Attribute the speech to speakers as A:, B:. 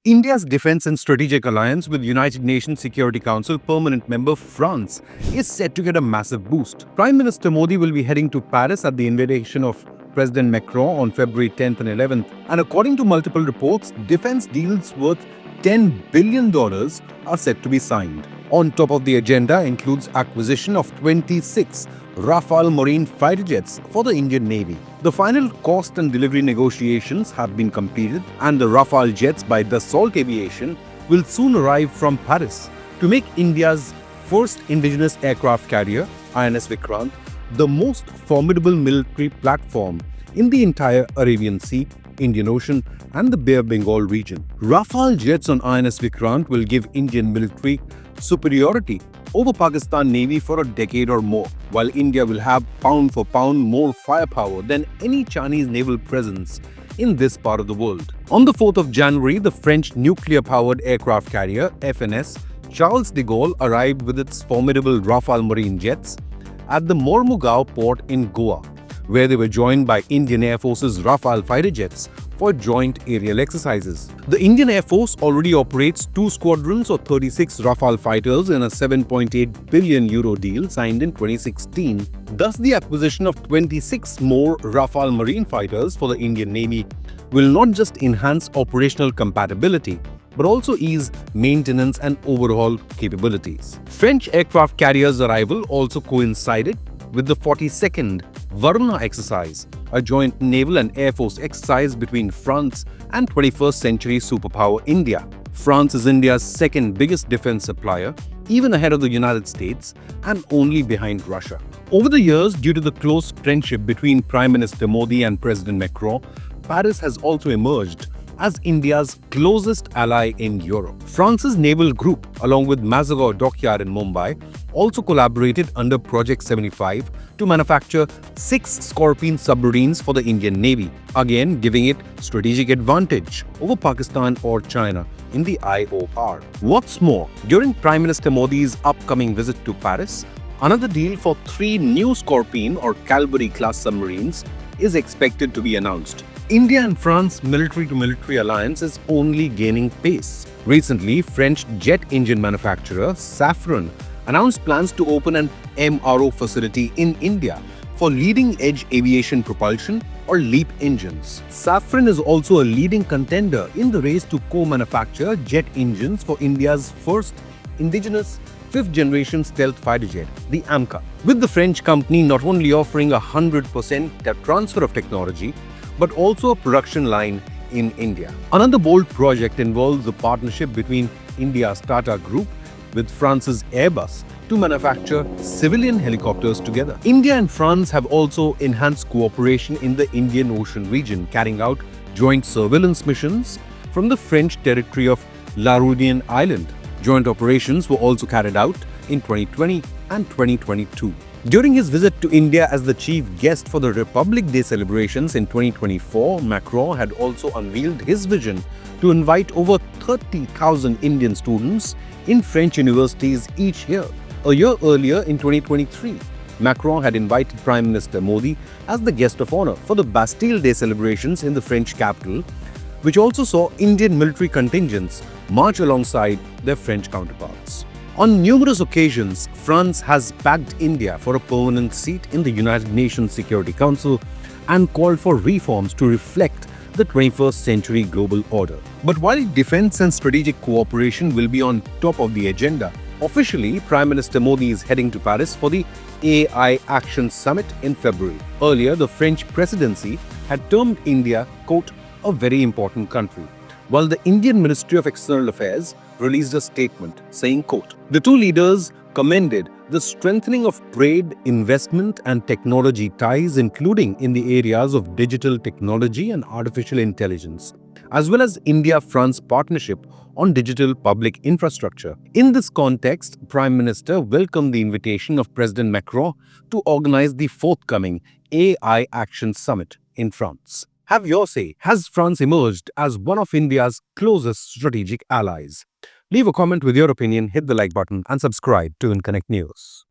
A: India's defense and strategic alliance with United Nations Security Council permanent member France is set to get a massive boost. Prime Minister Modi will be heading to Paris at the invitation of President Macron on February 10th and 11th. And according to multiple reports, defense deals worth $10 billion are set to be signed. On top of the agenda includes acquisition of 26 Rafale Marine fighter jets for the Indian Navy. The final cost and delivery negotiations have been completed, and the Rafale jets by Dassault Aviation will soon arrive from Paris to make India's first indigenous aircraft carrier, INS Vikrant, the most formidable military platform in the entire Arabian Sea, Indian Ocean and the Bay of Bengal region. Rafale jets on INS Vikrant will give Indian military superiority over Pakistan Navy for a decade or more, while India will have pound for pound more firepower than any Chinese naval presence in this part of the world. On the 4th of January, the French nuclear-powered aircraft carrier FNS Charles de Gaulle arrived with its formidable Rafale Marine jets at the Mormugao port in Goa, where they were joined by Indian Air Force's Rafale fighter jets for joint aerial exercises. The Indian Air Force already operates 2 squadrons of 36 Rafale fighters in a €7.8 billion deal signed in 2016. Thus, the acquisition of 26 more Rafale Marine fighters for the Indian Navy will not just enhance operational compatibility, but also ease maintenance and overhaul capabilities. French aircraft carriers' arrival also coincided with the 42nd Varna exercise, a joint naval and air force exercise between France and 21st century superpower India. France is India's second biggest defense supplier, even ahead of the United States and only behind Russia. Over the years, due to the close friendship between Prime Minister Modi and President Macron, Paris has also emerged as India's closest ally in Europe. France's naval group, along with Mazagaon Dockyard in Mumbai, also collaborated under Project 75 to manufacture 6 Scorpene submarines for the Indian Navy, again giving it strategic advantage over Pakistan or China in the IOR. What's more, during Prime Minister Modi's upcoming visit to Paris, another deal for 3 new Scorpene or Calvary-class submarines is expected to be announced. India and France military-to-military alliance is only gaining pace. Recently, French jet engine manufacturer Safran announced plans to open an MRO facility in India for leading-edge aviation propulsion or LEAP engines. Safran is also a leading contender in the race to co-manufacture jet engines for India's first indigenous 5th-generation stealth fighter jet, the AMCA, with the French company not only offering 100% transfer of technology, but also a production line in India. Another bold project involves the partnership between India's Tata Group with France's Airbus to manufacture civilian helicopters together. India and France have also enhanced cooperation in the Indian Ocean region, carrying out joint surveillance missions from the French territory of La Réunion Island. Joint operations were also carried out in 2020 and 2022. During his visit to India as the chief guest for the Republic Day celebrations in 2024, Macron had also unveiled his vision to invite over 30,000 Indian students in French universities each year. A year earlier, in 2023, Macron had invited Prime Minister Modi as the guest of honor for the Bastille Day celebrations in the French capital, which also saw Indian military contingents march alongside their French counterparts. On numerous occasions, France has backed India for a permanent seat in the United Nations Security Council and called for reforms to reflect the 21st century global order. But while defense and strategic cooperation will be on top of the agenda, officially, Prime Minister Modi is heading to Paris for the AI Action Summit in February. Earlier, the French presidency had termed India, quote, a very important country, while the Indian Ministry of External Affairs released a statement saying, quote, the two leaders commended the strengthening of trade, investment and technology ties, including in the areas of digital technology and artificial intelligence, as well as India-France partnership on digital public infrastructure. In this context, Prime Minister welcomed the invitation of President Macron to organize the forthcoming AI Action Summit in France. Have your say. Has France emerged as one of India's closest strategic allies? Leave a comment with your opinion, hit the like button and subscribe to Inconnect News.